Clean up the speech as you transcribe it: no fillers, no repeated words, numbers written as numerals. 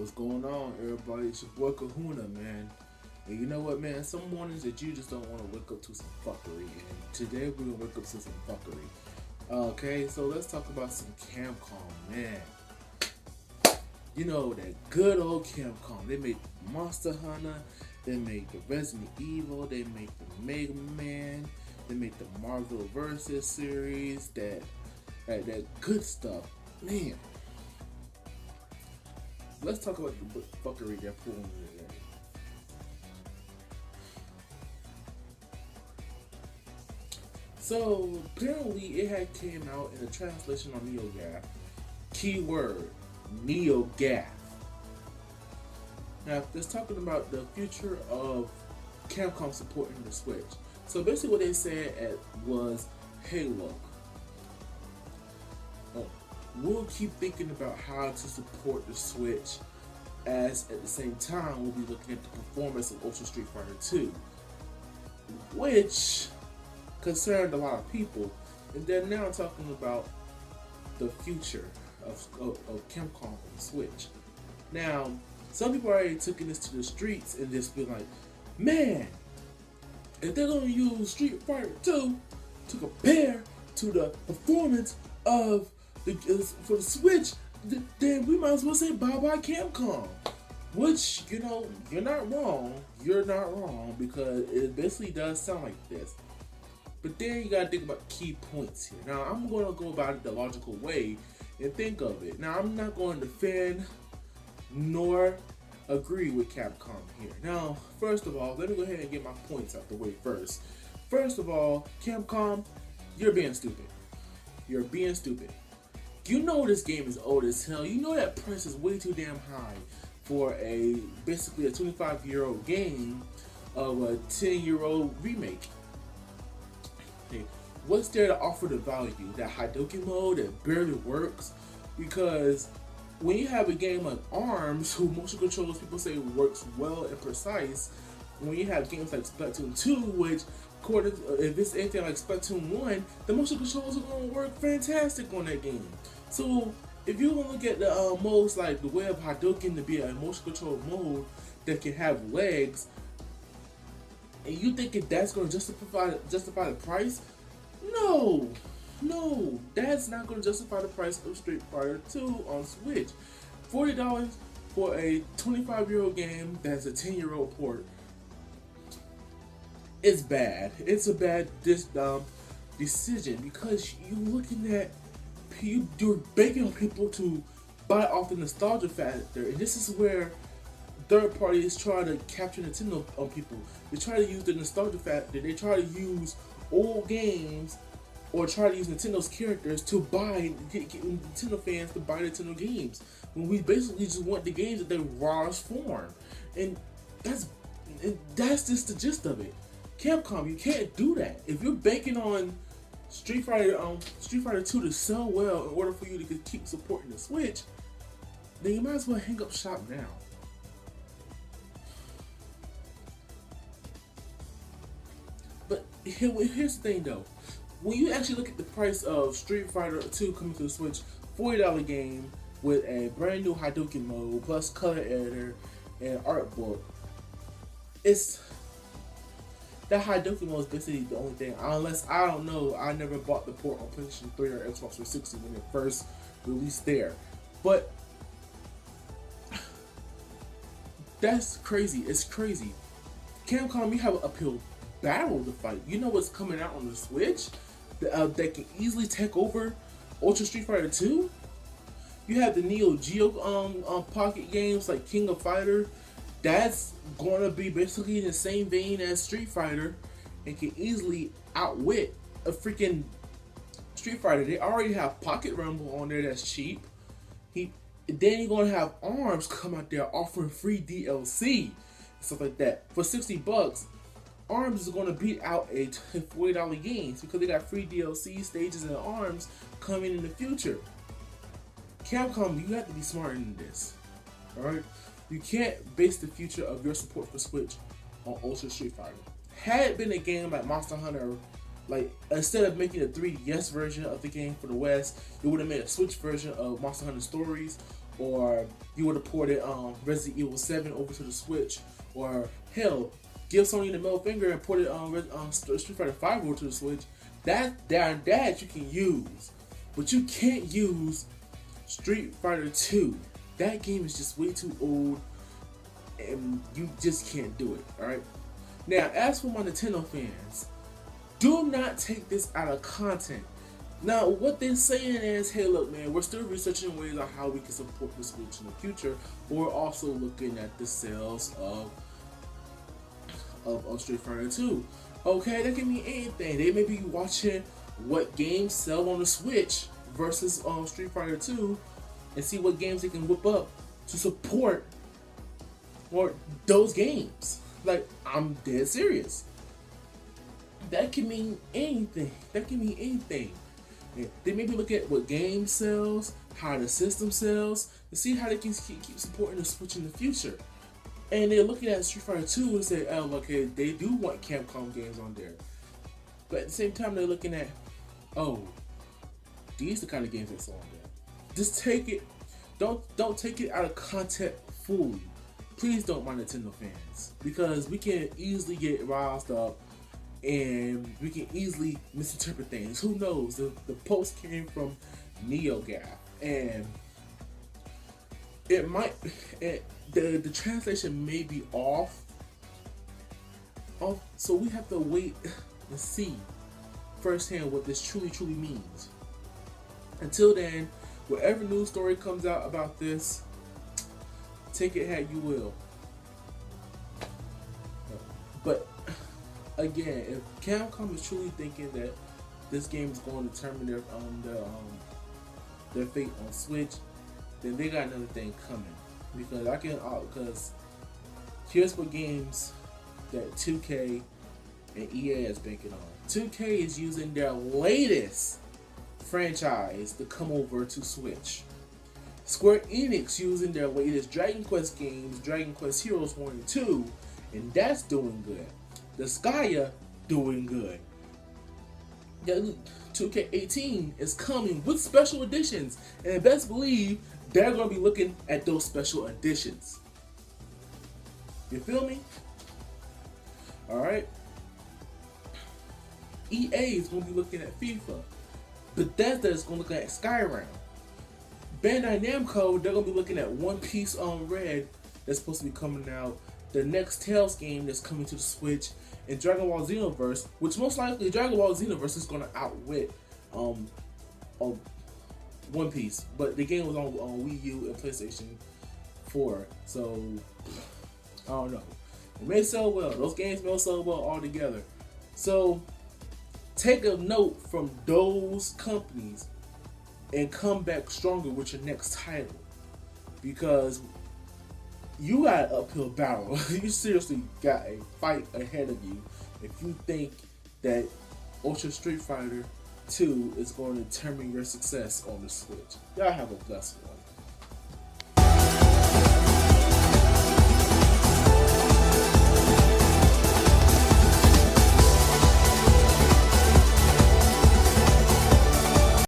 What's going on, everybody? It's your boy Kahuna, man. And you know what, man? Some mornings that you just don't want to wake up to some fuckery. And today we're going to wake up to some fuckery. Okay, so let's talk about some Capcom, man. You know, that good old Capcom. They make Monster Hunter. They make the Resident Evil. They make the Mega Man. They make the Marvel Vs. series. That good stuff. Man. Let's talk about the fuckery they're pulling today. So apparently it had came out in a translation on NeoGAF. Keyword NeoGAF. Now it's talking about the future of Capcom supporting the Switch. So basically what they said was, hey look, we'll keep thinking about how to support the Switch, as at the same time we'll be looking at the performance of Ultra Street Fighter 2, which concerned a lot of people. And they're now talking about the future of Capcom on the Switch. Now, some people are already taking this to the streets and just be like, man, if they're going to use Street Fighter 2 to compare to the performance of for the Switch, then we might as well say bye-bye Capcom. Which, you know, you're not wrong. You're not wrong, because it basically does sound like this. But then you gotta think about key points here. Now, I'm going to go about it the logical way and think of it. Now, I'm not going to defend nor agree with Capcom here. Now, first of all, let me go ahead and get my points out the way first. First of all, Capcom, you're being stupid. You're being stupid. You know this game is old as hell. You know that price is way too damn high for basically a 25-year-old game of a 10-year-old remake. Hey, what's there to offer the value? That Hadouken mode that barely works? Because when you have a game like ARMS, who motion controls people say works well and precise, when you have games like Splatoon 2, which if it's anything like Splatoon 1, the motion controls are going to work fantastic on that game. So if you want to look at the modes like the way of Hadouken to be a motion control mode that can have legs, and you think that's going to justify the price? No, that's not going to justify the price of Street Fighter 2 on Switch. $40 for a 25-year-old game that's a 10-year-old port. It's bad. It's a bad decision, because you're begging people to buy off the nostalgia factor, and this is where third parties try to capture Nintendo on people. They try to use the nostalgia factor. They try to use old games, or try to use Nintendo's characters to get Nintendo fans to buy Nintendo games, when we basically just want the games at their rawest form. And that's just the gist of it. Capcom, you can't do that. If you're banking on Street Fighter 2 to sell well in order for you to keep supporting the Switch, then you might as well hang up shop now. But here's the thing though. When you actually look at the price of Street Fighter 2 coming to the Switch, $40 game with a brand new Hadouken mode, plus color editor and art book, that Hadouken mode is basically the only thing. Unless, I don't know, I never bought the port on PlayStation 3 or Xbox 360 when it first released there. But that's crazy. It's crazy. Capcom, you have an uphill battle to fight. You know what's coming out on the Switch that can easily take over Ultra Street Fighter 2? You have the Neo Geo pocket games like King of Fighter. That's going to be basically in the same vein as Street Fighter and can easily outwit a freaking Street Fighter. They already have Pocket Rumble on there that's cheap. Then you're going to have ARMS come out there offering free DLC and stuff like that. For $60, ARMS is going to beat out a $40 games because they got free DLC stages and ARMS coming in the future. Capcom, you have to be smarter than this. Alright? You can't base the future of your support for Switch on Ultra Street Fighter. Had it been a game like Monster Hunter Like, instead of making a 3DS version of the game for the West, you would have made a Switch version of Monster Hunter Stories, or you would have ported Resident Evil 7 over to the Switch, or hell, give Sony the middle finger and put it on Street Fighter 5 over to the Switch. That you can use, but you can't use Street Fighter 2. That game is just way too old, and you just can't do it. All right. Now, as for my Nintendo fans, do not take this out of content. Now, what they're saying is, hey, look, man, we're still researching ways on how we can support the Switch in the future. But we're also looking at the sales of Street Fighter 2. Okay, that can mean anything. They may be watching what games sell on the Switch versus Street Fighter 2 and see what games they can whip up to support those games. Like, I'm dead serious. That can mean anything. That can mean anything. Yeah, they may be looking at what game sells, how the system sells, to see how they can keep supporting the Switch in the future. And they're looking at Street Fighter 2 and say, oh, okay, they do want Capcom games on there. But at the same time, they're looking at, oh, these are the kind of games that's on there. Just take it, don't take it out of context fully. Please don't, my Nintendo fans, because we can easily get riled up and we can easily misinterpret things. Who knows? The post came from NeoGaf, and it might, the translation may be off, so we have to wait and see firsthand what this truly means. Until then, whatever news story comes out about this, take it how you will. But again, if Capcom is truly thinking that this game is going to determine their fate on Switch, then they got another thing coming. Because here's what games that 2K and EA is banking on. 2K is using their latest franchise to come over to Switch. Square Enix using their latest Dragon Quest games, Dragon Quest Heroes 1 and 2, and that's doing good. Disgaea doing good. 2K18 is coming with special editions, and best believe they're going to be looking at those special editions. You feel me? Alright. EA is going to be looking at FIFA. Bethesda is going to look at Skyrim. Bandai Namco, they're going to be looking at One Piece on Red that's supposed to be coming out. The next Tales game that's coming to the Switch. And Dragon Ball Xenoverse, which most likely Dragon Ball Xenoverse is going to outwit One Piece. But the game was on Wii U and PlayStation 4. So, I don't know. It may sell well. Those games may sell well all together. So, take a note from those companies and come back stronger with your next title, because you got an uphill battle. You seriously got a fight ahead of you if you think that Ultra Street Fighter 2 is going to determine your success on the Switch. Y'all have a blessed one.